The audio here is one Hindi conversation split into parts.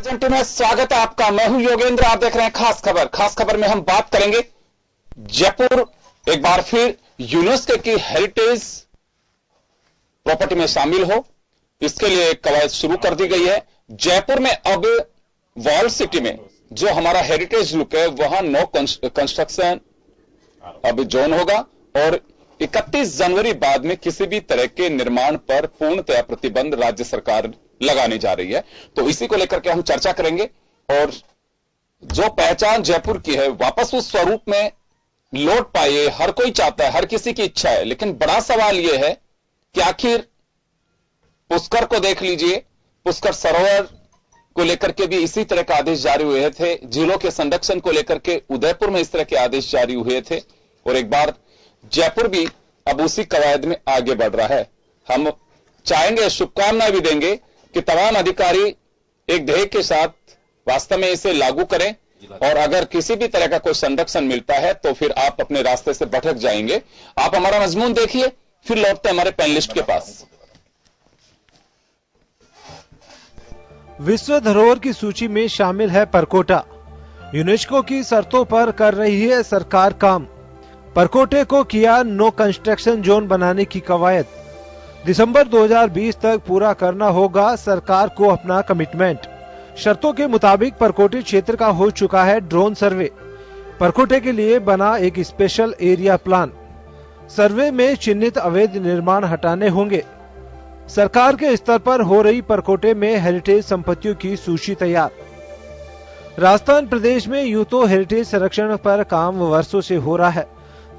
एजेंटी में स्वागत है आपका। मैं हूं योगेंद्र, आप देख रहे हैं खास खबर। खास खबर में हम बात करेंगे जयपुर एक बार फिर यूनेस्को की हेरिटेज प्रॉपर्टी में शामिल हो, इसके लिए एक कवायद शुरू कर दी गई है। जयपुर में अब वॉल सिटी में जो हमारा हेरिटेज लुक है वहां नो कंस्ट्रक्शन अब जोन होगा और 31 जनवरी बाद में किसी भी तरह के निर्माण पर पूर्णतया प्रतिबंध राज्य सरकार लगाने जा रही है। तो इसी को लेकर के हम चर्चा करेंगे और जो पहचान जयपुर की है वापस उस स्वरूप में लौट पाए, हर कोई चाहता है, हर किसी की इच्छा है। लेकिन बड़ा सवाल यह है कि आखिर पुष्कर को देख लीजिए, पुष्कर सरोवर को लेकर के भी इसी तरह के आदेश जारी हुए थे, झीलों के संरक्षण को लेकर के उदयपुर में इस तरह के आदेश जारी हुए थे और एक बार जयपुर भी अब उसी कवायद में आगे बढ़ रहा है। हम चाहेंगे, शुभकामनाएं भी देंगे कि तमाम अधिकारी एक ध्येय के साथ वास्तव में इसे लागू करें और अगर किसी भी तरह का कोई संरक्षण मिलता है तो फिर आप अपने रास्ते से भटक जाएंगे। आप हमारा मजमून देखिए, फिर लौटते हैं हमारे पैनलिस्ट के पास। विश्व धरोहर की सूची में शामिल है परकोटा। यूनेस्को की शर्तों पर कर रही है सरकार काम। परकोटे को किया नो कंस्ट्रक्शन जोन बनाने की कवायद। दिसंबर 2020 तक पूरा करना होगा सरकार को अपना कमिटमेंट। शर्तों के मुताबिक परकोटे क्षेत्र का हो चुका है ड्रोन सर्वे। परकोटे के लिए बना एक स्पेशल एरिया प्लान। सर्वे में चिन्हित अवैध निर्माण हटाने होंगे। सरकार के स्तर पर हो रही परकोटे में हेरिटेज संपत्तियों की सूची तैयार। राजस्थान प्रदेश में यूं तो हेरिटेज संरक्षण पर काम वर्षों से हो रहा है,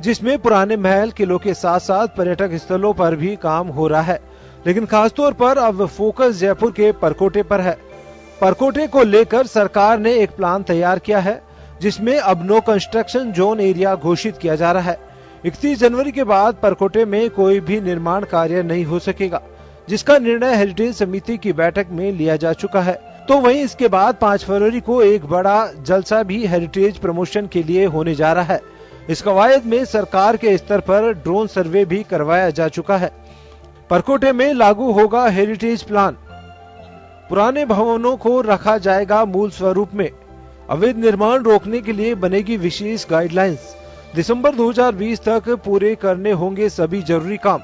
जिसमें पुराने महल किलों के साथ साथ पर्यटक स्थलों पर भी काम हो रहा है। लेकिन खासतौर पर अब फोकस जयपुर के परकोटे पर है। परकोटे को लेकर सरकार ने एक प्लान तैयार किया है, जिसमें अब नो कंस्ट्रक्शन जोन एरिया घोषित किया जा रहा है। 31 जनवरी के बाद परकोटे में कोई भी निर्माण कार्य नहीं हो सकेगा, जिसका निर्णय हेरिटेज समिति की बैठक में लिया जा चुका है। तो वहीं इसके बाद 5 फरवरी को एक बड़ा जलसा भी हेरिटेज प्रमोशन के लिए होने जा रहा है। इस कवायद में सरकार के स्तर पर ड्रोन सर्वे भी करवाया जा चुका है। परकोटे में लागू होगा हेरिटेज प्लान। पुराने भवनों को रखा जाएगा मूल स्वरूप में। अवैध निर्माण रोकने के लिए बनेगी विशेष गाइडलाइंस। दिसंबर 2020 तक पूरे करने होंगे सभी जरूरी काम।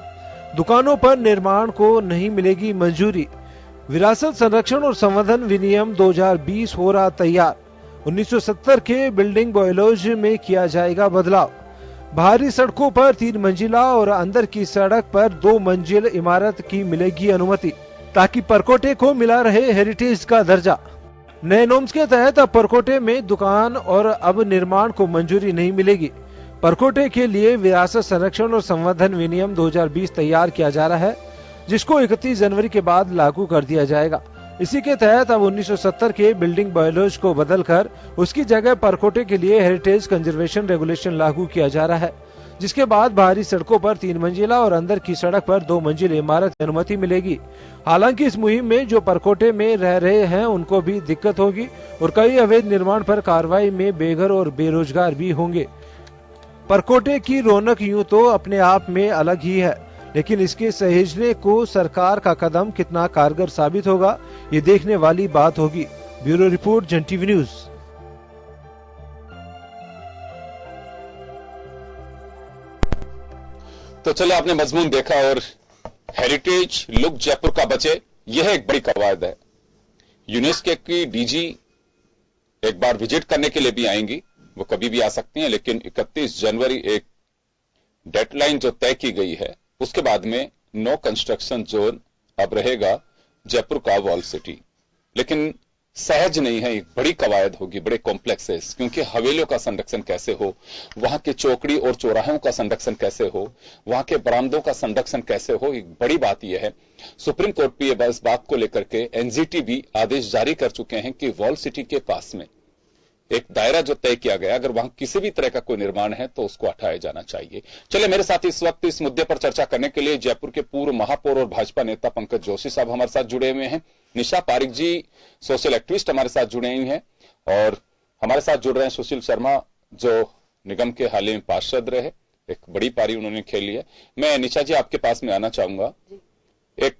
दुकानों पर निर्माण को नहीं मिलेगी मंजूरी। विरासत संरक्षण और संवर्धन विनियम 2020 हो रहा तैयार। 1970 के बिल्डिंग बॉयलॉज में किया जाएगा बदलाव। बाहरी सड़कों पर 3 मंजिला और अंदर की सड़क पर 2 मंजिल इमारत की मिलेगी अनुमति, ताकि परकोटे को मिला रहे हेरिटेज का दर्जा। नए नॉर्म्स के तहत अब परकोटे में दुकान और अब निर्माण को मंजूरी नहीं मिलेगी। परकोटे के लिए विरासत संरक्षण और संवर्धन विनियम 2020 तैयार किया जा रहा है, जिसको 31 जनवरी के बाद लागू कर दिया जाएगा। इसी के तहत अब 1970 के बिल्डिंग बॉयलॉज को बदलकर उसकी जगह परकोटे के लिए हेरिटेज कंजर्वेशन रेगुलेशन लागू किया जा रहा है, जिसके बाद बाहरी सड़कों पर 3 मंजिला और अंदर की सड़क पर 2 मंजिल इमारत की अनुमति मिलेगी। हालांकि इस मुहिम में जो परकोटे में रह रहे हैं उनको भी दिक्कत होगी और कई अवैध निर्माण पर कार्रवाई में बेघर और बेरोजगार भी होंगे। परकोटे की रौनक यूं तो अपने आप में अलग ही है, लेकिन इसके सहेजने को सरकार का कदम कितना कारगर साबित होगा, ये देखने वाली बात होगी। ब्यूरो रिपोर्ट, जन टीवी न्यूज। तो चले, आपने मजमून देखा और हेरिटेज लुक जयपुर का बचे, यह एक बड़ी कवायद है। यूनेस्को की डीजी एक बार विजिट करने के लिए भी आएंगी, वो कभी भी आ सकती हैं, लेकिन 31 जनवरी एक डेडलाइन जो तय की गई है, उसके बाद में नो कंस्ट्रक्शन जोन अब रहेगा जयपुर का वॉल सिटी। लेकिन सहज नहीं है, एक बड़ी कवायद होगी, बड़े कॉम्प्लेक्स है, क्योंकि हवेलियों का संरक्षण कैसे हो, वहां के चौकड़ी और चौराहों का संरक्षण कैसे हो, वहां के बरामदों का संरक्षण कैसे हो, एक बड़ी बात यह है। सुप्रीम कोर्ट भी इस बात को लेकर के एनजीटी भी आदेश जारी कर चुके हैं कि वॉल सिटी के पास में एक दायरा जो तय किया गया, अगर वहां किसी भी तरह का कोई निर्माण है तो उसको हटाया जाना चाहिए। चलिए, मेरे साथ इस वक्त इस मुद्दे पर चर्चा करने के लिए जयपुर के पूर्व महापौर और भाजपा नेता पंकज जोशी साहब हमारे साथ जुड़े हुए हैं। निशा पारिक जी सोशल एक्टिविस्ट हमारे साथ जुड़े हुए हैं और हमारे साथ जुड़ रहे हैं सुशील शर्मा, जो निगम के हाल ही में पार्षद रहे, एक बड़ी पारी उन्होंने खेली है। मैं निशा जी आपके पास में आना चाहूंगा। एक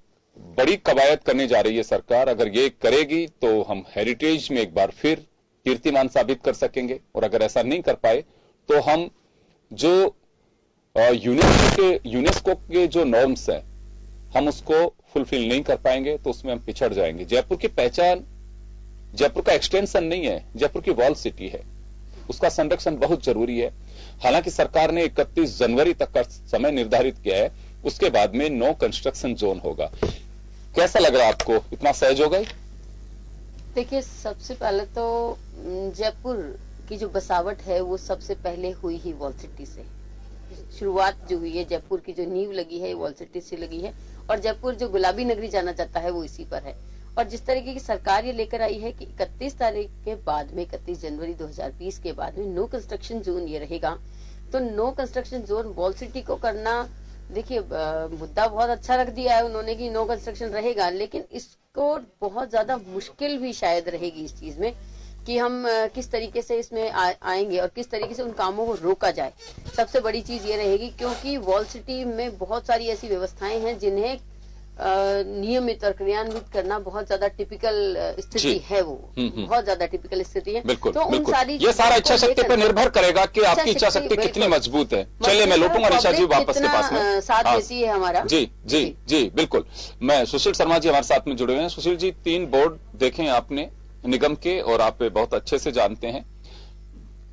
बड़ी कवायद करने जा रही है सरकार। अगर ये करेगी तो हम हेरिटेज में एक बार फिर कीर्तिमान साबित कर सकेंगे, और अगर ऐसा नहीं कर पाए तो हम जो यूनेस्को के जो नॉर्म्स हैं हम उसको फुलफिल नहीं कर पाएंगे, तो उसमें हम पिछड़ जाएंगे। जयपुर की पहचान जयपुर का एक्सटेंशन नहीं है, जयपुर की वॉल सिटी है, उसका संरक्षण बहुत जरूरी है। हालांकि सरकार ने 31 जनवरी तक का समय निर्धारित किया है, उसके बाद में नो कंस्ट्रक्शन जोन होगा। कैसा लग रहा है आपको, इतना सहज हो गए? देखिए, सबसे पहले तो जयपुर की जो बसावट है वो सबसे पहले हुई ही वॉल सिटी से। शुरुआत जो हुई है, जयपुर की जो नींव लगी है वॉल सिटी से लगी है, और जयपुर जो गुलाबी नगरी जाना चाहता है वो इसी पर है। और जिस तरीके की सरकार ये लेकर आई है कि 31 तारीख के बाद में, 31 जनवरी 2020 के बाद में नो कंस्ट्रक्शन जोन ये रहेगा, तो no construction zone wall city को करना, देखिए मुद्दा बहुत अच्छा रख दिया है उन्होंने कि नो कंस्ट्रक्शन रहेगा, लेकिन इसको बहुत ज्यादा मुश्किल भी शायद रहेगी इस चीज में कि हम किस तरीके से इसमें आएंगे और किस तरीके से उन कामों को रोका जाए। सबसे बड़ी चीज ये रहेगी, क्योंकि वॉल सिटी में बहुत सारी ऐसी व्यवस्थाएं हैं जिन्हें नियमित और क्रियान्वित करना बहुत ज्यादा टिपिकल स्थिति है, वो बहुत ज्यादा टिपिकल स्थिति है। बिल्कुल, तो उन सारी ये सारा इच्छा शक्ति पर निर्भर करेगा कि आपकी इच्छा शक्ति कितनी मजबूत है। चलिए, मैं लौटूंगा निशा जी वापस के पास में। साथ देती है हमारा। जी बिल्कुल। मैं सुशील शर्मा जी हमारे साथ में जुड़े हुए हैं। सुशील जी, 3 बोर्ड देखे आपने निगम के और आप बहुत अच्छे से जानते हैं,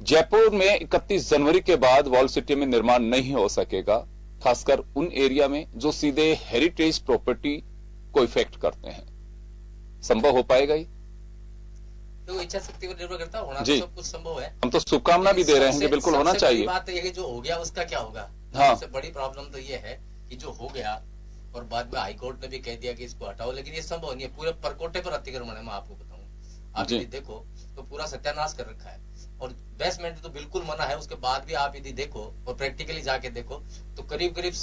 जयपुर में 31 जनवरी के बाद वॉल सिटी में निर्माण नहीं हो सकेगा, खासकर उन एरिया में जो सीधे हेरिटेज प्रॉपर्टी को इफेक्ट करते हैं। संभव हो पाएगा ही? तो इच्छा शक्ति पर निर्भर करता है, होना तो सब कुछ संभव है। हम तो शुभकामना भी दे रहे हैं कि बिल्कुल होना चाहिए। बात ये है कि जो हो गया उसका क्या होगा। हाँ। सबसे बड़ी प्रॉब्लम तो ये है कि जो हो गया और बाद में हाईकोर्ट ने भी कह दिया कि इसको हटाओ, लेकिन ये संभव नहीं है। पूरे परकोटे पर अतिक्रमण है, मैं आपको बताऊं। आप यदि देखो तो पूरा सत्यानाश कर रखा है, और बेसमेंट तो बिल्कुल मना है। उसके बाद भी आप यदि देखो और प्रैक्टिकली जाके देखो तो करीब करीब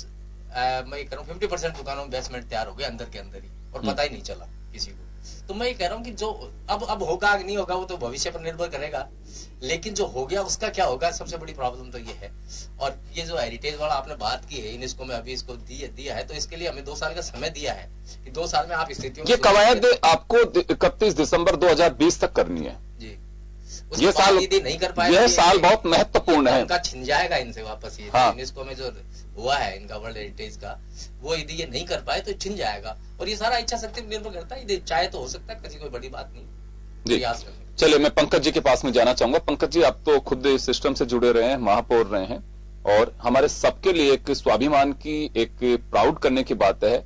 मैं कह रहा हूँ 50% दुकानों में बेसमेंट तैयार हो गए अंदर के अंदर ही, और पता ही नहीं चला किसी को। तो मैं ये कह रहा हूँ कि जो अब होगा नहीं होगा वो तो भविष्य पर निर्भर करेगा, लेकिन जो हो गया उसका क्या होगा, सबसे बड़ी प्रॉब्लम तो ये है। और ये जो हेरिटेज वाला आपने बात की है, यूनेस्को में अभी इसको दिया है, तो इसके लिए हमें 2 साल का समय दिया है कि 2 साल में आप स्थितियों ये कवायद आपको 31 दिसंबर 2020 तक करनी है जी। ये साल यदि नहीं कर पाए, यह साल बहुत महत्वपूर्ण है, उनका छिन जाएगा इनसे वापस। ये हाँ। यूनेस्को में जो हुआ है इनका वर्ल्ड हेरिटेज का, वो यदि ये नहीं कर पाए तो छिन जाएगा। और ये सारा इच्छा शक्ति पर निर्भर करता है, यदि चाहे तो हो सकता है, किसी कोई बड़ी बात नहीं जी। चलिए, मैं पंकज जी के पास में जाना चाहूंगा। पंकज जी, आप तो खुद इस सिस्टम से जुड़े रहे हैं, महापौर रहे हैं, और हमारे सबके लिए एक स्वाभिमान की, एक प्राउड करने की बात है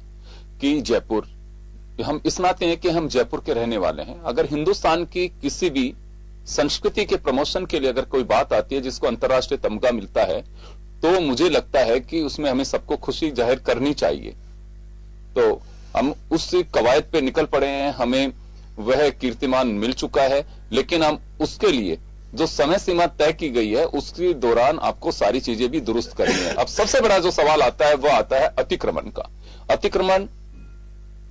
कि जयपुर, हम इस नाते हैं कि हम जयपुर के रहने वाले हैं। अगर हिंदुस्तान की किसी भी संस्कृति के प्रमोशन के लिए अगर कोई बात आती है जिसको अंतर्राष्ट्रीय तमगा मिलता है, तो मुझे लगता है कि उसमें हमें सबको खुशी जाहिर करनी चाहिए। तो हम उस कवायद पे निकल पड़े हैं, हमें वह कीर्तिमान मिल चुका है, लेकिन हम उसके लिए जो समय सीमा तय की गई है उसके दौरान आपको सारी चीजें भी दुरुस्त करनी है। अब सबसे बड़ा जो सवाल आता है वो आता है अतिक्रमण का। अतिक्रमण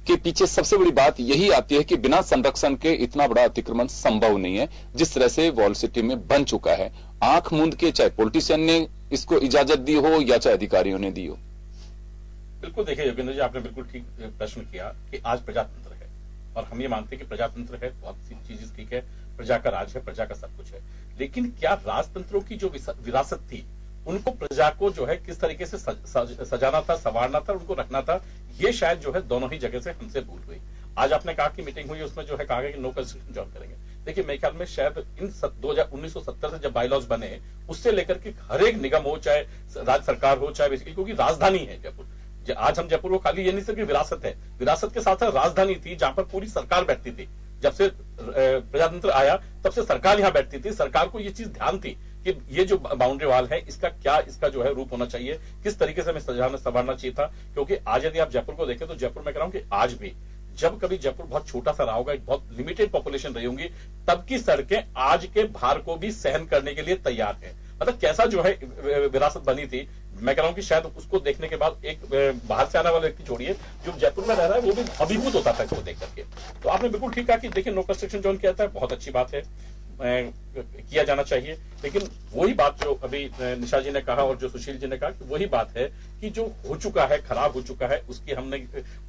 के पीछे सबसे बड़ी बात यही आती है कि बिना संरक्षण के इतना बड़ा अतिक्रमण संभव नहीं है जिस तरह से वॉल सिटी में बन चुका है। आंख मूंद के चाहे पॉलिटिशियन ने इसको इजाजत दी हो या चाहे अधिकारियों ने दी हो। बिल्कुल, देखिए योगेंद्र जी, आपने बिल्कुल ठीक प्रश्न किया कि आज प्रजातंत्र है, और हम ये मानते हैं कि प्रजातंत्र है, बहुत सी चीजें ठीक है, प्रजा का राज है, प्रजा का सब कुछ है, लेकिन क्या राजतंत्रों की जो विरासत थी उनको प्रजा को जो है किस तरीके से सजाना था, संवारना था, उनको रखना था, ये शायद जो है दोनों ही जगह से हमसे भूल हुई। आज आपने कहा कि मीटिंग हुई, उसमें जो है कहा गया कि नो कंस्ट्रक्शन जोन करेंगे। देखिए, मेरे ख्याल में शायद इन 1970 से जब बाईलॉज बने उससे लेकर के हर एक निगम हो, चाहे राज्य सरकार हो, चाहे बेसिकली, क्योंकि राजधानी है जयपुर। आज हम जयपुर को खाली ये नहीं सिर्फ विरासत है, विरासत के साथ साथ राजधानी थी जहां पर पूरी सरकार बैठती थी। जब से प्रजातंत्र आया तब से सरकार यहां बैठती थी। सरकार को ये चीज ध्यान थी कि ये जो बाउंड्री वाल है इसका क्या, इसका जो है रूप होना चाहिए, किस तरीके से हमें सजाना संवारना चाहिए था। क्योंकि आज यदि आप जयपुर को देखें तो जयपुर में कह रहा हूं कि आज भी जब कभी जयपुर बहुत छोटा सा रहा होगा, एक बहुत लिमिटेड पॉपुलेशन रही होंगी, तब की सड़कें आज के भार को भी सहन करने के लिए तैयार है। मतलब कैसा जो है विरासत बनी थी, मैं कह रहा हूं कि शायद उसको देखने के बाद एक बाहर से आने वाला व्यक्ति छोड़िए, जो जयपुर में रह रहा है वो भी अभिभूत होता था इसको देख करके। तो आपने बिल्कुल ठीक कहा कि देखिए नो कंस्ट्रक्शन जोन क्या था, बहुत अच्छी बात है। किया जाना चाहिए। लेकिन वही बात जो अभी निशा जी ने कहा और जो सुशील जी ने कहा कि वही बात है कि जो हो चुका है, खराब हो चुका है,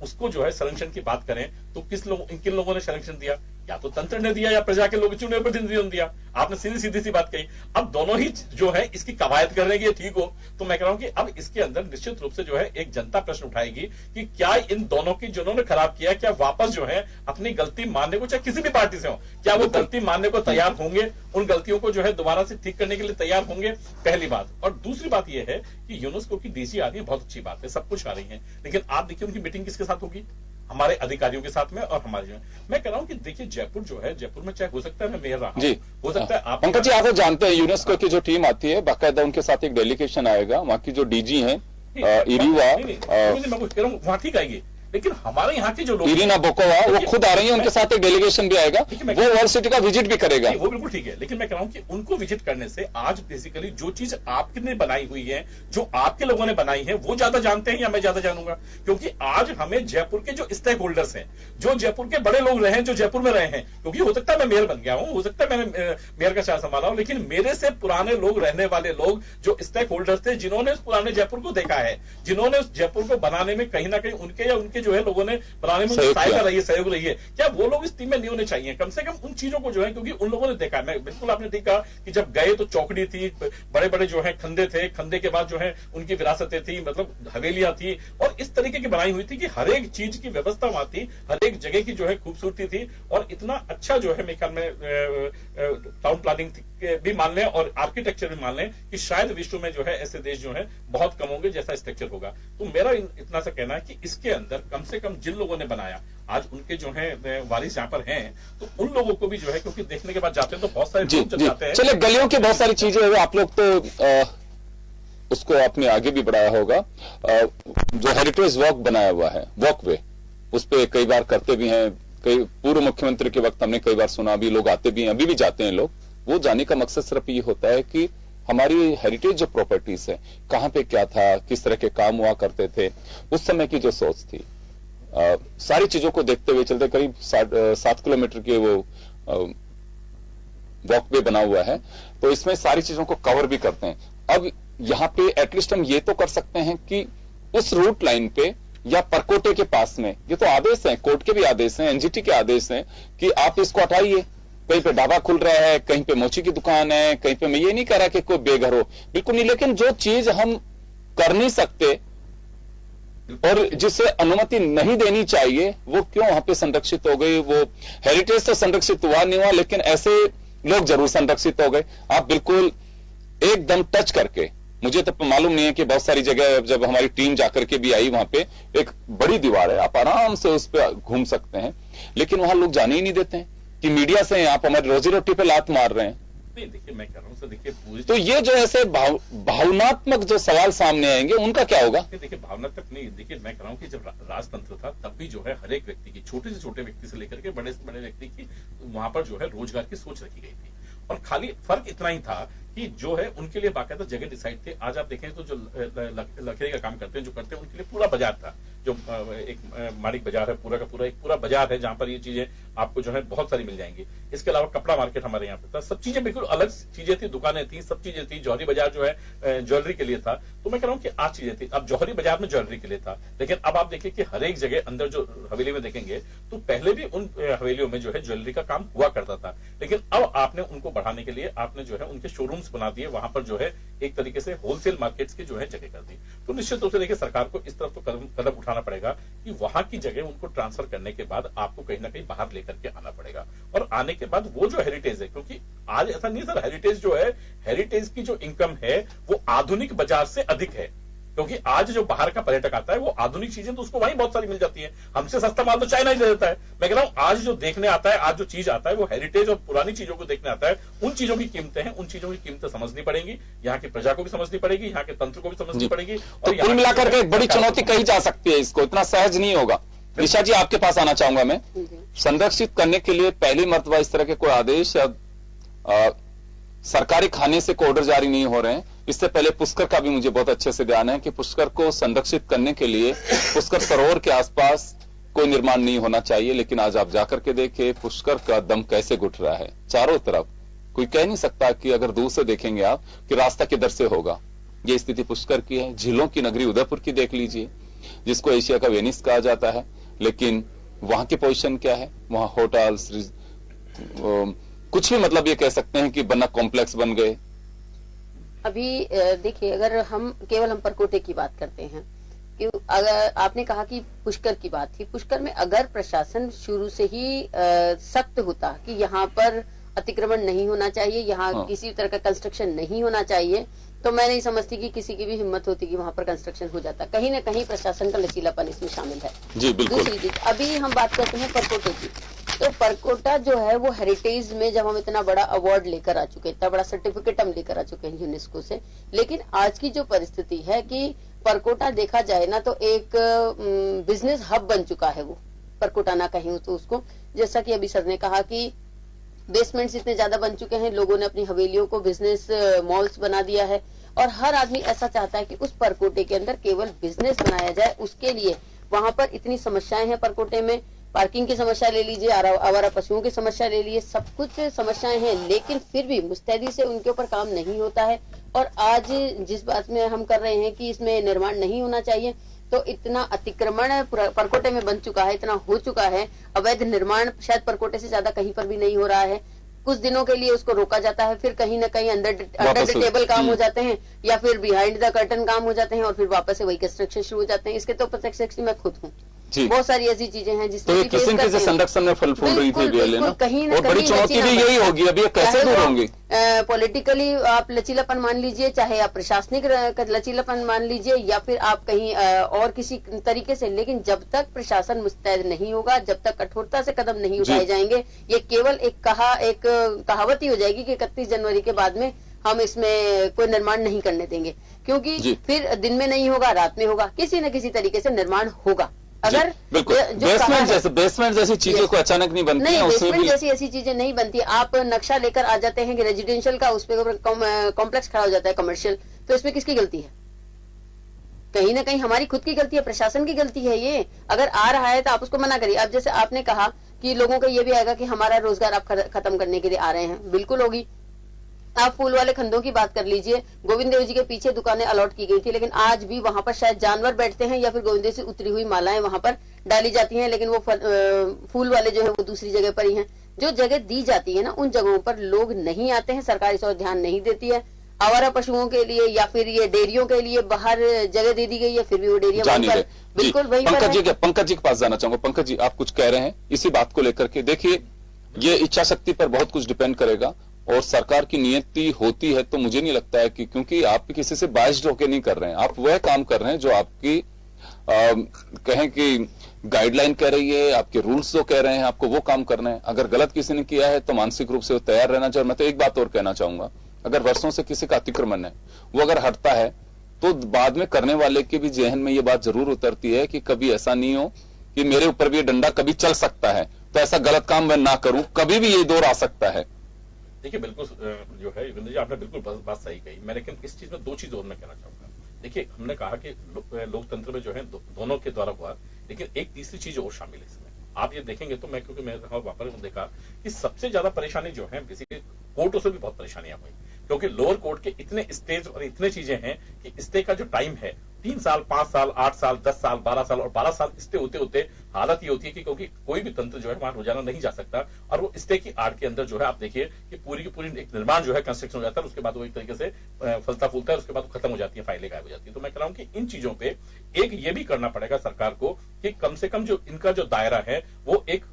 उसको जो है संरक्षण की बात करें तो किन लोगों ने संरक्षण दिया? या तो तंत्र ने दिया या प्रजा के लोग चुने प्रतिनिधियों ने दिया। आपने सीधी सी बात कही। अब दोनों ही जो है इसकी कवायद करने की ठीक हो तो मैं कह रहा हूं कि अब इसके अंदर निश्चित रूप से जो है एक जनता प्रश्न उठाएगी कि क्या इन दोनों की जिन्होंने खराब किया क्या वापस जो है अपनी गलती मानने को, चाहे किसी भी पार्टी से हो, क्या वो गलती मानने को तैयार होंगे? उन गलतियों को जो है दोबारा से ठीक करने के लिए तैयार होंगे? पहली बात। और दूसरी बात यह है कि यूनेस्को की डीसी आ रही है, बहुत अच्छी बात है, सब कुछ आ रही है, लेकिन आप देखिए उनकी मीटिंग किसके साथ होगी? हमारे अधिकारियों के साथ में और हमारे जो मैं कह रहा हूं कि देखिए जयपुर जो है, जयपुर में चाहे हो सकता है मैं मेयर रहा हूं, हो सकता है आप पंकज जी आप जानते हैं यूनेस्को की जो टीम आती है बाकायदा उनके साथ एक डेलीगेशन आएगा, वहां की जो डीजी है इरीवा, मैं कुछ कह रहा हूं वहां ठीक आएगी, लेकिन हमारे यहाँ के जो लोग इरीना बोकोवा वो खुद आ रही है, उनके साथ एक डेलीगेशन भी आएगा, वो वर्ल्ड सिटी का विजिट भी करेगा। वो बिल्कुल ठीक है, लेकिन मैं कह रहा हूं कि उनको विजिट करने से आज बेसिकली जो चीज आपने बनाई हुई है, जो आपके लोगों ने बनाई है, वो ज्यादा जानते हैं या मैं ज्यादा जानूंगा? क्योंकि आज हमें जयपुर के जो स्टेक होल्डर्स हैं, जो जयपुर के बड़े लोग रहे हैं, जो जयपुर में रहे हैं, क्योंकि हो सकता है मैं मेयर बन गया हूं, हो सकता है मैंने मेयर का चार्ज संभाला हूं, लेकिन मेरे से पुराने लोग, रहने वाले लोग जो स्टेक होल्डर्स थे, जिन्होंने उस पुराने जयपुर को देखा है, जिन्होंने उस जयपुर को बनाने में कहीं ना कहीं उनके या उनके जो है लोगों ने बनाने में सहायता रही है, सहयोग रही है, क्या वो लोग इस टीम में नहीं होने चाहिए? कम से कम उन चीजों को जो है, क्योंकि उन लोगों ने देखा है। मैं बिल्कुल आपने ठीक कहा कि जब गए तो चौकड़ी थी, बड़े बड़े जो है खंदे थे, खंदे के बाद जो है उनकी विरासतें थी, मतलब हवेलियां थी और इस तरीके की बनाई हुई थी कि हर एक चीज की व्यवस्था वहां थी, हर एक जगह की जो है खूबसूरती थी और इतना अच्छा जो है मेरे ख्याल में टाउन प्लानिंग भी मान लें और आर्किटेक्चर भी मान लें कि शायद विश्व में जो है ऐसे देश जो है बहुत कम होंगे जैसा स्ट्रक्चर होगा। तो मेरा इतना सा कहना है कि इसके अंदर कम से कम जिन लोगों ने बनाया, आज उनके जो है वारिस यहाँ पर हैं, तो उन लोगों को भी जो है, क्योंकि देखने के बाद जाते हैं तो बहुत सारे लोग जब जाते हैं। चलिए गलियों की बहुत सारी चीजें आप लोग तो उसको आपने आगे भी बढ़ाया होगा, जो हेरिटेज वॉक बनाया हुआ है, वॉकवे, उस पर कई बार करते भी हैं, कई पूर्व मुख्यमंत्री के वक्त हमने कई बार सुना, अभी लोग आते भी हैं, अभी भी जाते हैं लोग। वो जाने का मकसद सिर्फ ये होता है कि हमारी हेरिटेज जो प्रॉपर्टीज है, कहां पे क्या था, किस तरह के काम हुआ करते थे, उस समय की जो सोच थी, सारी चीजों को देखते हुए चलते। करीब 7 किलोमीटर के वो वॉकवे बना हुआ है, तो इसमें सारी चीजों को कवर भी करते हैं। अब यहां पे एटलीस्ट हम ये तो कर सकते हैं कि उस रूट लाइन पे या परकोटे के पास में, ये तो आदेश हैं, कोर्ट के भी आदेश हैं, एनजीटी के आदेश हैं कि आप इसको हटाइए। कहीं पे ढाबा खुल रहा है, कहीं पे मोची की दुकान है, कहीं पे, मैं ये नहीं कह रहा कि कोई बेघर हो, बिल्कुल नहीं, लेकिन जो चीज हम कर नहीं सकते और जिसे अनुमति नहीं देनी चाहिए वो क्यों वहां पे संरक्षित हो गई? वो हेरिटेज तो संरक्षित हुआ नहीं हुआ, लेकिन ऐसे लोग जरूर संरक्षित हो गए। आप बिल्कुल एकदम टच करके, मुझे तो मालूम नहीं है कि बहुत सारी जगह जब हमारी टीम जाकर के भी आई, वहां पे एक बड़ी दीवार है, आप आराम से उस पर घूम सकते हैं, लेकिन वहां लोग जाने ही नहीं देते हैं कि मीडिया से आप हमारी रोजी रोटी पे लात मार रहे हैं। नहीं देखिए, मैं कह रहा हूं देखिए पूरी, तो ये जो ऐसे भावनात्मक जो सवाल सामने आएंगे उनका क्या होगा? देखिए भावनात्मक नहीं, देखिए मैं कह रहा हूं कि जब राजतंत्र था तब भी जो है हर एक व्यक्ति की, छोटे से छोटे व्यक्ति से लेकर के बड़े से बड़े व्यक्ति की वहां पर जो है रोजगार की सोच रखी गई थी और खाली फर्क इतना ही था कि जो है उनके लिए बाकायदा जगह डिसाइड थे। आज आप देखें तो जो लकड़ी का काम करते हैं, जो करते हैं, उनके लिए पूरा बाजार था, जो एक माणिक बाजार है, पूरा का पूरा एक पूरा बाजार है जहां पर ये चीजें आपको जो है बहुत सारी मिल जाएंगी। इसके अलावा कपड़ा मार्केट हमारे यहाँ पे था, सब चीजें बिल्कुल अलग चीजें थी, दुकानें थी, सब चीजें थी। जौहरी बाजार जो है ज्वेलरी के लिए था। तो मैं कह रहा हूँ कि आज चीजें थी, अब जौहरी बाजार में ज्वेलरी के लिए था, लेकिन अब आप देखिए कि हर एक जगह अंदर जो हवेली में देखेंगे तो पहले भी उन हवेलियों में जो है ज्वेलरी का काम हुआ करता था, लेकिन अब आपने उनको बढ़ाने के लिए आपने जो है उनके शोरूम्स बना दिए, वहां पर जो है एक तरीके से होलसेल मार्केट्स की जो है जगह कर दी। तो निश्चित रूप से देखिए सरकार को इस तरफ तो कदम उठाना पड़ेगा कि वहां की जगह उनको ट्रांसफर करने के बाद आपको कहीं ना कहीं बाहर लेकर के आना पड़ेगा और आने के बाद वो जो हेरिटेज है, क्योंकि आज ऐसा नहीं सर, हेरिटेज जो है, हेरिटेज की जो इनकम है वो आधुनिक बाजार से अधिक है, क्योंकि आज जो बाहर का पर्यटक आता है वो आधुनिक चीजें तो उसको वहीं बहुत सारी मिल जाती है, हमसे सस्ता माल तो चाइना ही दे देता है। मैं कह रहा हूं आज जो देखने आता है, आज जो चीज आता है वो हेरिटेज और पुरानी चीजों को देखने आता है। उन चीजों की कीमतें हैं, उन चीजों की कीमतें समझनी पड़ेगी, यहाँ की प्रजा को भी समझनी पड़ेगी, यहाँ के तंत्र को भी समझनी पड़ेगी। और कुल मिलाकर के एक बड़ी चुनौती कही जा सकती है, इसको इतना सहज नहीं होगा। निशा जी आपके पास आना चाहूंगा मैं, संरक्षित करने के लिए पहली मर्तबा इस तरह के कोई आदेश सरकारी खाने से कोई ऑर्डर जारी नहीं हो रहे हैं। इससे पहले पुष्कर का भी मुझे बहुत अच्छे से ध्यान है कि पुष्कर को संरक्षित करने के लिए पुष्कर सरोवर के आसपास कोई निर्माण नहीं होना चाहिए, लेकिन आज आप जाकर के देखिए पुष्कर का दम कैसे घुट रहा है, चारों तरफ कोई कह नहीं सकता कि अगर दूर से देखेंगे आप कि रास्ता किधर से होगा। ये स्थिति पुष्कर की है। झीलों की नगरी उदयपुर की देख लीजिए, जिसको एशिया का वेनिस कहा जाता है, लेकिन वहां की पोजीशन क्या है? वहां होटल्स कुछ भी, मतलब ये कह सकते हैं कि बना कॉम्प्लेक्स बन गए। अभी देखिए, अगर हम केवल परकोटे की बात करते हैं, कि अगर आपने कहा कि पुष्कर की बात थी, पुष्कर में अगर प्रशासन शुरू से ही सख्त होता कि यहाँ पर अतिक्रमण नहीं होना चाहिए, यहाँ किसी तरह का कंस्ट्रक्शन नहीं होना चाहिए, तो मैं नहीं समझती कि किसी की भी हिम्मत होती कि वहां पर कंस्ट्रक्शन हो जाता। कहीं ना कहीं प्रशासन का लचीलापन इसमें शामिल है। जी बिल्कुल। दूसरी चीज, अभी हम बात करते हैं परकोटे की, तो परकोटा जो है वो हेरिटेज में जब हम इतना बड़ा अवार्ड लेकर आ चुके, इतना बड़ा सर्टिफिकेट हम लेकर आ चुके हैं यूनेस्को से, लेकिन आज की जो परिस्थिति है कि परकोटा देखा जाए ना तो एक बिजनेस हब बन चुका है वो परकोटा, ना कहीं तो उसको, जैसा कि अभी सर ने कहा कि बेसमेंट्स इतने ज्यादा बन चुके हैं, लोगों ने अपनी हवेलियों को बिजनेस मॉल्स बना दिया है, और हर आदमी ऐसा चाहता है कि उस परकोटे के अंदर केवल बिजनेस बनाया जाए। उसके लिए वहां पर इतनी समस्याएं हैं परकोटे में, पार्किंग की समस्या ले लीजिए, आवारा पशुओं की समस्या ले लीजिए, सब कुछ समस्याएं हैं, लेकिन फिर भी मुस्तैदी से उनके ऊपर काम नहीं होता है। और आज जिस बात में हम कर रहे हैं कि इसमें निर्माण नहीं होना चाहिए, तो इतना अतिक्रमण परकोटे में बन चुका है, इतना हो चुका है, अवैध निर्माण शायद परकोटे से ज्यादा कहीं पर भी नहीं हो रहा है। कुछ दिनों के लिए उसको रोका जाता है, फिर कहीं ना कहीं अंडर द टेबल काम हो जाते हैं, या फिर बिहाइंड द कर्टन काम हो जाते हैं, और फिर वापस से वही कंस्ट्रक्शन शुरू हो जाते हैं। इसके तो प्रत्यक्ष मैं खुद हूँ, बहुत सारी ऐसी चीजें हैं जिसमें तो किसी किसी संरक्षण में फल फूल रही थी कहीं और बड़ी चुनौती भी यही होगी। अब ये कैसे दूर होंगी? पॉलिटिकली आप लचीलापन मान लीजिए, चाहे आप प्रशासनिक लचीलापन मान लीजिए, या फिर आप कहीं और किसी तरीके से, लेकिन जब तक प्रशासन मुस्तैद नहीं होगा, जब तक कठोरता से कदम नहीं उठाए जाएंगे, ये केवल एक कहावत ही हो जाएगी कि 31 जनवरी के बाद में हम इसमें कोई निर्माण नहीं करने देंगे, क्योंकि फिर दिन में नहीं होगा, रात में होगा, किसी न किसी तरीके से निर्माण होगा। अगर बेसमेंट जैसी चीजों को अचानक नहीं बनती नहीं, बेसमेंट जैसी ऐसी चीजें नहीं बनती। आप नक्शा लेकर आ जाते हैं कि रेजिडेंशियल का, उस पर कॉम्प्लेक्स खड़ा हो जाता है कमर्शियल, तो इसमें किसकी गलती है? कहीं ना कहीं हमारी खुद की गलती है, प्रशासन की गलती है। ये अगर आ रहा है तो आप उसको मना करिए। अब जैसे आपने कहा कि लोगों को ये भी आएगा कि हमारा रोजगार आप खत्म करने के लिए आ रहे हैं, बिल्कुल होगी। आप फूल वाले खंडों की बात कर लीजिए, गोविंद देव जी के पीछे दुकानें अलॉट की गई थी, लेकिन आज भी वहां पर शायद जानवर बैठते हैं या फिर गोविंद देव से उतरी हुई मालाएं वहां पर डाली जाती हैं, लेकिन वो फूल वाले जो है वो दूसरी जगह पर ही हैं। जो जगह दी जाती है ना, उन जगहों पर लोग नहीं आते हैं, सरकार इस ओर ध्यान नहीं देती है। आवारा पशुओं के लिए या फिर ये डेयरियों के लिए बाहर जगह दे दी गई है, फिर भी वो डेयरियां बिल्कुल वहीं पर। पंकज जी के पास जाना चाहूंगा। पंकज जी, आप कुछ कह रहे हैं इसी बात को लेकर के। देखिए, ये इच्छा शक्ति पर बहुत कुछ डिपेंड करेगा, और सरकार की नियति होती है तो मुझे नहीं लगता है कि, क्योंकि आप किसी से बाइस्ड होकर नहीं कर रहे हैं, आप वह काम कर रहे हैं जो आपकी कहें कि गाइडलाइन कह रही है, आपके रूल्स जो कह रहे हैं, आपको वो काम करना है। अगर गलत किसी ने किया है तो मानसिक रूप से वो तैयार रहना चाहिए। मैं तो एक बात और कहना चाहूंगा, अगर वर्षों से किसी का अतिक्रमण है, वो अगर हटता है तो बाद में करने वाले के भी जहन में ये बात जरूर उतरती है कि कभी ऐसा नहीं हो कि मेरे ऊपर भी ये डंडा कभी चल सकता है, तो ऐसा गलत काम मैं ना करूं, कभी भी ये दौर आ सकता है। देखिए, बिल्कुल जो है युगेंद्र जी, आपने बिल्कुल बात सही कही। मैं लेकिन इस चीज में दो चीज और मैं कहना चाहूंगा। देखिए, हमने कहा कि लोकतंत्र में जो है दोनों के द्वारा हुआ, लेकिन एक तीसरी चीज और शामिल है इसमें। आप ये देखेंगे तो मैं, क्योंकि मैं वापस देखा कि सबसे ज्यादा परेशानी जो है बेसिकली कोर्टों से भी बहुत परेशानियां हुई, क्योंकि लोअर कोर्ट के इतने स्टेज और इतने चीजें हैं कि स्टे का जो टाइम है 3 साल, 5 साल, 8 साल, 10 साल, 12 साल, और 12 साल स्टे होते होते हालत ये होती है कि क्योंकि कोई भी तंत्र जो है वहां रोजाना नहीं जा सकता, और वो स्टे की आड़ के अंदर जो है आप देखिए कि पूरी की पूरी एक निर्माण जो है कंस्ट्रक्शन हो जाता है, उसके बाद वो एक तरीके से फलता फूलता है, उसके बाद खत्म हो जाती है, फाइलें गायब हो जाती है। तो मैं कह रहा हूं कि इन चीजों पे एक ये भी करना पड़ेगा सरकार को कि कम से कम जो इनका जो दायरा है वो एक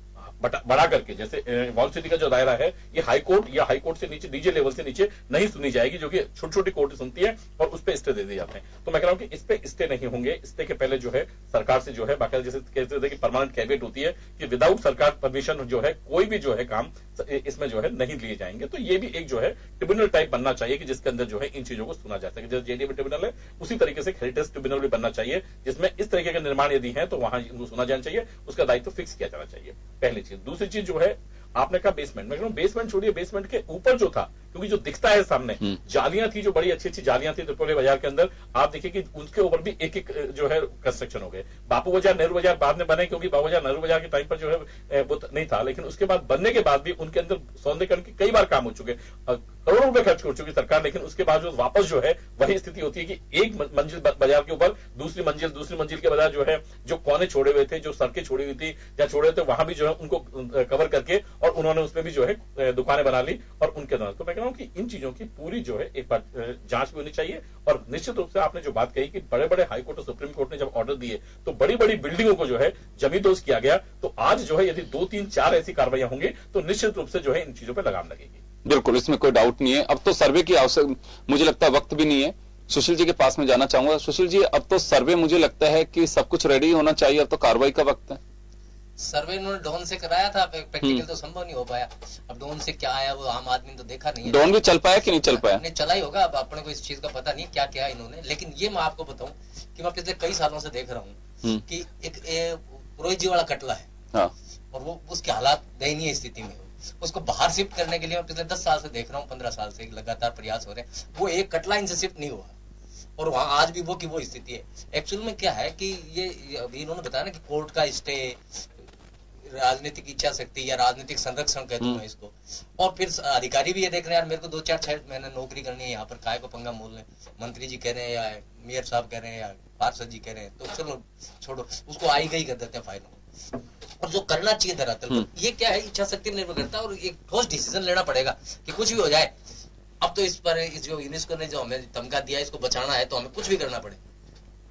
बढ़ा करके, जैसे वॉल सिटी का जो दायरा है ये हाई कोर्ट या हाई कोर्ट से नीचे डीजे लेवल से नीचे नहीं सुनी जाएगी, जो कि छोटी छोटी कोर्ट सुनती है और उस पर स्टे दे दिए जाते हैं। तो मैं कह रहा हूं कि इस पे स्टे नहीं होंगे। स्टे के पहले जो है सरकार से जो है बाकायदा, जैसे कहते थे कि परमानेंट कैबिनेट होती है कि विदाउट सरकार परमिशन जो है कोई भी जो है काम इसमें जो है नहीं लिए जाएंगे। तो ये भी एक जो है ट्रिब्यूनल टाइप बनना चाहिए कि जिसके अंदर जो है इन चीजों को सुना जा सके। जैसे जेडीबी ट्रिब्यूनल है उसी तरीके से हेरिटेज ट्रिब्यूनल भी बनना चाहिए, जिसमें इस तरीके के निर्माण यदि है तो वहां इनको सुना जाना चाहिए, उसका दायित्व फिक्स किया जाना चाहिए, पहली चीज। दूसरी चीज जो है आपने कहा बेसमेंट, मैं कह रहा हूं बेसमेंट छोड़िए, बेसमेंट के ऊपर जो था क्योंकि जो दिखता है सामने जालियां थी, जो बड़ी अच्छी अच्छी जालियां थी त्रिपोली बाजार के अंदर, आप देखिए कि उनके ऊपर भी एक एक जो है कंस्ट्रक्शन हो गए। बापू बाजार, नेहरू बाजार बाद में बने, क्योंकि बापू बाजार नेहरू बाजार के टाइम पर जो है वो नहीं था, लेकिन उसके बाद बनने के बाद भी उनके अंदर सौंदर्यीकरण के कई बार काम हो चुके, करोड़ों रुपए खर्च कर चुकी सरकार, लेकिन उसके बावजूद वापस जो है वही स्थिति होती है कि एक मंजिल बाजार के ऊपर दूसरी मंजिल के बजाय जो है जो कोने छोड़े हुए थे, जो सड़कें छोड़ी हुई थी या छोड़े हुए थे, वहां भी जो है उनको कवर करके और उन्होंने उसमें भी जो है दुकानें बना ली और उनके अंदर। तो मैं कह रहा हूं कि इन चीजों की पूरी जो है एक बार जांच भी होनी चाहिए। और निश्चित रूप से आपने जो बात कही कि बड़े बड़े हाईकोर्ट और सुप्रीम कोर्ट ने जब ऑर्डर दिए तो बड़ी बड़ी बिल्डिंगों को जो है जमींदोज किया गया। तो आज जो है यदि 2, 3, 4 ऐसी कार्रवाइयां होंगी तो निश्चित रूप से जो है इन चीजों पर लगाम लगेगी। बिल्कुल, इसमें कोई डाउट नहीं है। अब तो सर्वे की आवश्यक, मुझे लगता है वक्त भी नहीं है। सुशील जी के पास में जाना चाहूंगा। सुशील जी, अब तो सर्वे मुझे लगता है कि सब कुछ रेडी होना चाहिए, अब तो कार्रवाई का वक्त है। सर्वे इन्होंने ड्रोन से कराया था, प्रैक्टिकल तो संभव नहीं हो पाया। अब ड्रोन से क्या आया वो आम आदमी ने तो देखा नहीं है। ड्रोन भी चल पाया कि नहीं चल पाया? नहीं चला ही होगा, अब अपने को इस चीज का पता नहीं क्या क्या इन्होंने। लेकिन ये मैं आपको बताऊं कि मैं पिछले कई सालों से देख रहा हूँ कि एक रोहित जी वाला कटला है, हाँ, और वो उसके हालात दयनीय स्थिति में, उसको बाहर शिफ्ट करने के लिए मैं पिछले 10 साल से देख रहा हूँ, 15 साल से लगातार प्रयास हो रहे हैं। वो एक कटला इनसे शिफ्ट नहीं हुआ और वहां आज भी वो की वो स्थिति है। एक्चुअल में क्या है कि ये अभी इन्होंने बताया ना कि कोर्ट का स्टे, राजनीतिक इच्छा शक्ति या राजनीतिक संरक्षण कहते हैं इसको, और फिर अधिकारी भी ये देख रहे हैं यार मेरे को 2-4 महीने नौकरी करनी है यहाँ पर, काय को पंगा मोल लें। मंत्री जी कह रहे हैं या मेयर साहब कह रहे हैं या पार्षद जी कह रहे हैं, तो चलो छोड़ो, उसको आई गई कर देते हैं फाइनल। और जो करना चाहिए धरातल, ये क्या है, इच्छा शक्ति निर्भर करता है और एक ठोस डिसीजन लेना पड़ेगा कि कुछ भी हो जाए। अब तो इस पर इस जो यूनेस्को ने जो हमें धमका दिया है, इसको बचाना है तो हमें कुछ भी करना पड़े,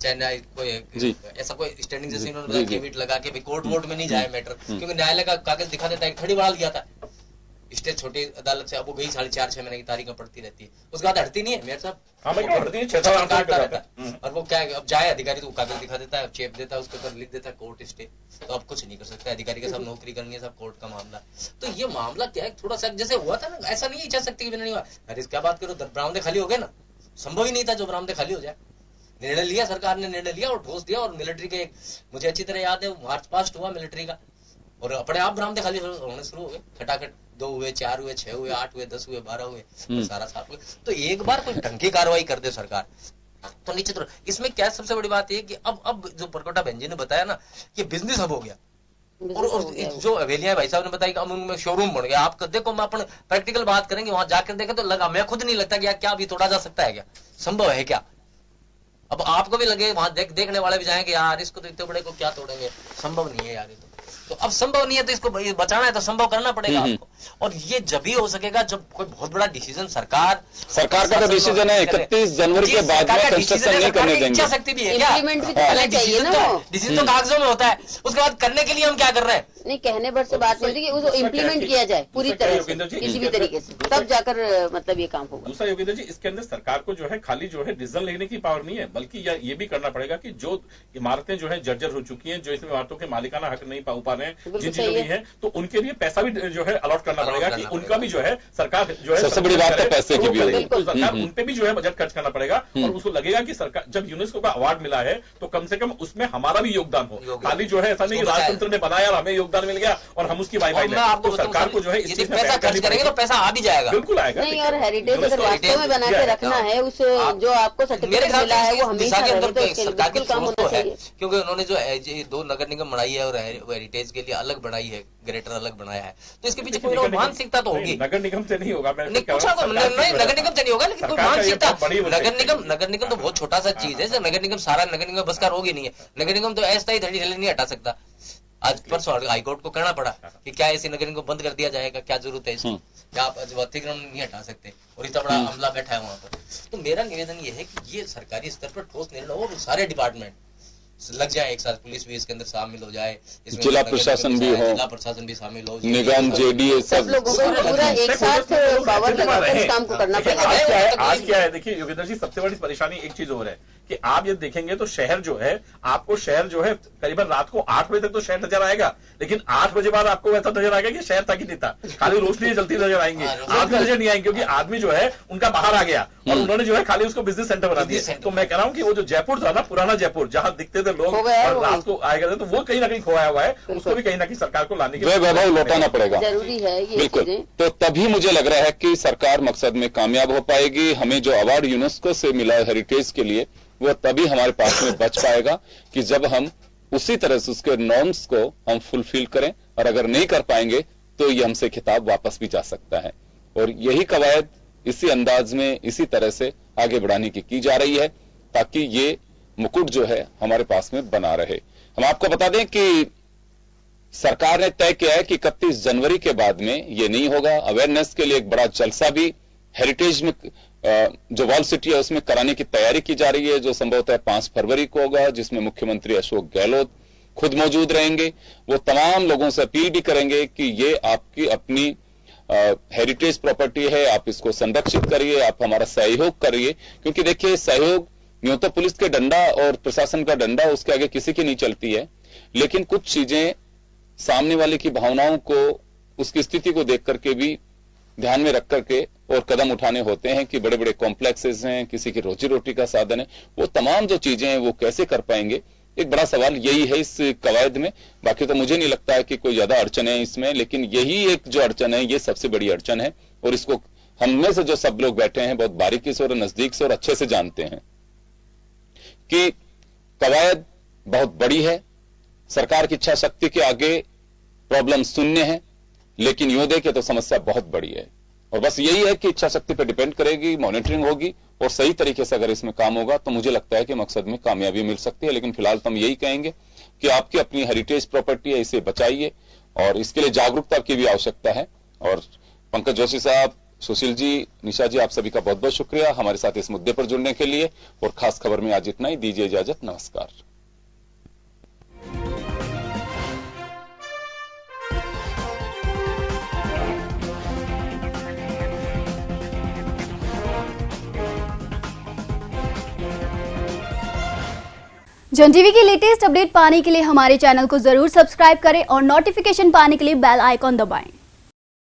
चाहे कोई ऐसा कोई स्टैंडिंग जैसे इन्होंने केविट लगा के कोर्ट वोट में नहीं जाए मैटर, क्योंकि न्यायालय का कागज दिखा देता है, खड़ी बढ़ा दिया था स्टे छोटी अदालत से, अब वो गई 4.5-6 महीने की तारीख पड़ती रहती है, उसके बाद हटती नहीं है मेयर साहब, काटता रहता है। और वो क्या है, अब जाए अधिकारी तो कागज दिखा देता है, चेप देता है, उसके ऊपर लिख देता है कोर्ट स्टे, तो अब कुछ नहीं कर सकते अधिकारी के, सब नौकरी करनी है, सब कोर्ट का मामला। तो ये मामला क्या है, थोड़ा सा जैसे हुआ था ना, ऐसा नहीं है इच्छा शक्ति की नहीं हुआ। अरे क्या बात करो, बरामदे खाली हो गए ना, संभव ही नहीं था जो बरामदे खाली हो जाए। निर्णय लिया, सरकार ने निर्णय लिया और ठोस दिया, और मिलिट्री के मुझे अच्छी तरह याद है मार्च पास्ट हुआ मिलिट्री का, और अपने आप बरामदे खाली होने शुरू हो गए, खटाखट 2 हुए, 4 हुए, 6 हुए, 8 हुए, 10 हुए, 12 हुए, सारा 7 हुए। तो एक बार कोई ढंग की कार्रवाई कर दे सरकार तो निश्चित रूप इसमें क्या सबसे बड़ी बात है कि अब जो परकोटा बहन जी ने बताया ना, ये बिजनेस हब हो गया। और जो हवेलियां भाई साहब ने बताई कि उनमें शोरूम बन गया। आप देखो, मैं अपन प्रैक्टिकल बात करेंगे, वहां जाकर देखे तो लगा, मैं खुद नहीं लगता कि यार क्या अभी तोड़ा जा सकता है, क्या संभव है क्या। अब आपको भी लगे, वहां देखने वाले भी जाएंगे यार इसको तो इतने बड़े को क्या तोड़ेंगे, संभव नहीं है यार ये तो अब संभव नहीं है, तो इसको बचाना है तो संभव करना पड़ेगा आपको। और ये जब ही हो सकेगा जब कोई बहुत बड़ा डिसीजन सरकार का तो डिसीजन है 31 जनवरी के बाद में कंस्ट्रक्शन नहीं करने देंगे। इच्छा शक्ति भी है क्या, इम्प्लीमेंट भी तो करना चाहिए ना, डिसीजन तो कागजों में होता है, उसके बाद करने के लिए हम क्या कर रहे हैं। नहीं, कहने भर से बात नहीं होती कि उसको इम्प्लीमेंट किया जाए पूरी तरह से, किसी भी तरीके से, तब जाकर मतलब ये काम होगा। दूसरा योगेंद्र जी, इसके अंदर सरकार को जो है खाली जो है डिसीजन लेने की पावर नहीं है, बल्कि ये भी करना पड़ेगा कि जो इमारतें जो है जर्जर हो चुकी हैं, जो इसमें इमारतों के मालिकाना हक नहीं पा पा रहे हैं, जिन चीजों की है, तो उनके लिए पैसा भी जो है अलॉट करना पड़ेगा कि उनका भी जो है सरकार जो है, सबसे बड़ी बात है पैसे की भी होगी, तो सरकार उन पे भी जो है बजट खर्च करना पड़ेगा। और उसको लगेगा कि सरकार जब यूनेस्को का अवार्ड मिला है तो कम से कम उसमें हमारा भी योगदान हो, खाली जो है ऐसा नहीं कि राजतंत्र ने बनाया और हमें योगदान मिल गया और हम उसकी वाई तो सरकार को जो है इस चीज में पैसा खर्च करेंगे तो पैसा आ भी जाएगा, बिल्कुल आएगा। नहीं, और हेरिटेज अगर वास्तव में बना के रखना है, उस जो आपको सर्टिफिकेट मिला है वो हमेशा सरकार की काम होना चाहिए, क्योंकि उन्होंने जो 2 नगर निगम बनाई है और हेरिटेज के लिए अलग बनाई है, ग्रेटर अलग बनाया है, तो इसके पीछे कोई मानसिकता तो होगी। नगर निगम से नहीं होगा, नहीं नगर निगम से नहीं होगा, लेकिन कोई मानसिकता, नगर निगम तो बहुत छोटा सा चीज है, नगर निगम सारा नगर निगम बस का रोग ही नहीं है, नगर निगम तो ऐसा ही धड़ी नहीं हटा सकता। आज परसों हाईकोर्ट को कहना पड़ा कि क्या ऐसी नगर निगम को बंद कर दिया जाएगा, क्या जरूरत है इसकी, क्या आप अतिक्रमण नहीं हटा सकते, और इतना बड़ा अमला बैठा है वहां पर। तो मेरा निवेदन ये है कि ये सरकारी स्तर पर ठोस निर्णय हो, सारे डिपार्टमेंट लग जाए एक साथ, पुलिस भी इसके अंदर शामिल हो जाए, जिला प्रशासन भी हो, जिला प्रशासन भी शामिल हो, निगम, जेडीए, सब लोगों को पूरा एक साथ पावर लगाकर इस काम को करना पड़ेगा। आज क्या है देखिए योगेंद्र जी, सबसे बड़ी परेशानी एक चीज हो रहा है कि आप ये देखेंगे तो शहर जो है, आपको शहर जो है करीबन रात को 8 बजे तक तो शहर नजर आएगा, लेकिन 8 बजे बाद आपको ऐसा नजर आएगा कि शहर था कि नहीं था, खाली रोशनी जलती नजर आएंगे, आदमी नजर नहीं आएंगे, क्योंकि आदमी जो है उनका बाहर आ गया और उन्होंने जो है खाली उसको बिजनेस सेंटर बना दिया। तो मैं कह रहा हूं कि वो जो जयपुर था ना, पुराना जयपुर, जहां दिखते थे लोग और रात को आया करते, तो वो कहीं ना कहीं खोया हुआ है, उसको भी कहीं ना कहीं सरकार को लाने की वैभव लौटाना पड़ेगा, जरूरी है ये बिल्कुल। चीजें। तो तभी मुझे लग रहा है कि सरकार मकसद में कामयाब हो पाएगी। हमें जो अवार्ड यूनेस्को से मिला है हेरिटेज के लिए, वो तभी हमारे पास में बच पाएगा कि जब हम उसी तरह से उसके नॉर्म्स को हम फुलफिल करें, और अगर नहीं कर पाएंगे तो ये हमसे खिताब वापस भी जा सकता है। और यही कवायद इसी अंदाज में, इसी तरह से आगे बढ़ाने की जा रही है, ताकि ये मुकुट जो है हमारे पास में बना रहे। हम आपको बता दें कि सरकार ने तय किया है कि 31 जनवरी के बाद में ये नहीं होगा। अवेयरनेस के लिए एक बड़ा जलसा भी हेरिटेज में जो वॉल सिटी है उसमें कराने की तैयारी की जा रही है, जो संभवतः 5 फरवरी को होगा, जिसमें मुख्यमंत्री अशोक गहलोत खुद मौजूद रहेंगे। वो तमाम लोगों से अपील भी करेंगे कि ये आपकी अपनी हेरिटेज प्रॉपर्टी है, आप इसको संरक्षित करिए, आप हमारा सहयोग करिए। क्योंकि देखिए, सहयोग यूं तो पुलिस के डंडा और प्रशासन का डंडा, उसके आगे किसी की नहीं चलती है, लेकिन कुछ चीजें सामने वाले की भावनाओं को, उसकी स्थिति को देख करके भी ध्यान में रख करके और कदम उठाने होते हैं कि बड़े बड़े कॉम्प्लेक्सेस हैं, किसी की रोजी रोटी का साधन है, वो तमाम जो चीजें हैं वो कैसे कर पाएंगे। एक बड़ा सवाल यही है इस कवायद में। बाकी तो मुझे नहीं लगता है कि कोई ज्यादा अड़चन है इसमें, लेकिन यही एक जो अड़चन है, ये सबसे बड़ी अड़चन है, और इसको हम में से जो सब लोग बैठे हैं बहुत बारीकी से और नजदीक से और अच्छे से जानते हैं कि कवायद बहुत बड़ी है। सरकार की इच्छा शक्ति के आगे प्रॉब्लम शून्य है, लेकिन यूं देखे तो समस्या बहुत बड़ी है। और बस यही है कि इच्छा शक्ति पर डिपेंड करेगी, मॉनिटरिंग होगी, और सही तरीके से अगर इसमें काम होगा तो मुझे लगता है कि मकसद में कामयाबी मिल सकती है। लेकिन फिलहाल तो हम यही कहेंगे कि आपकी अपनी हेरिटेज प्रॉपर्टी है, इसे बचाइए, और इसके लिए जागरूकता की भी आवश्यकता है। और पंकज जोशी साहब, सुशील जी, निशा जी, आप सभी का बहुत बहुत शुक्रिया हमारे साथ इस मुद्दे पर जुड़ने के लिए। और खास खबर में आज इतना ही। दीजिए इजाजत, नमस्कार। जन टीवी की लेटेस्ट अपडेट पाने के लिए हमारे चैनल को जरूर सब्सक्राइब करें और नोटिफिकेशन पाने के लिए बेल आइकॉन दबाएं।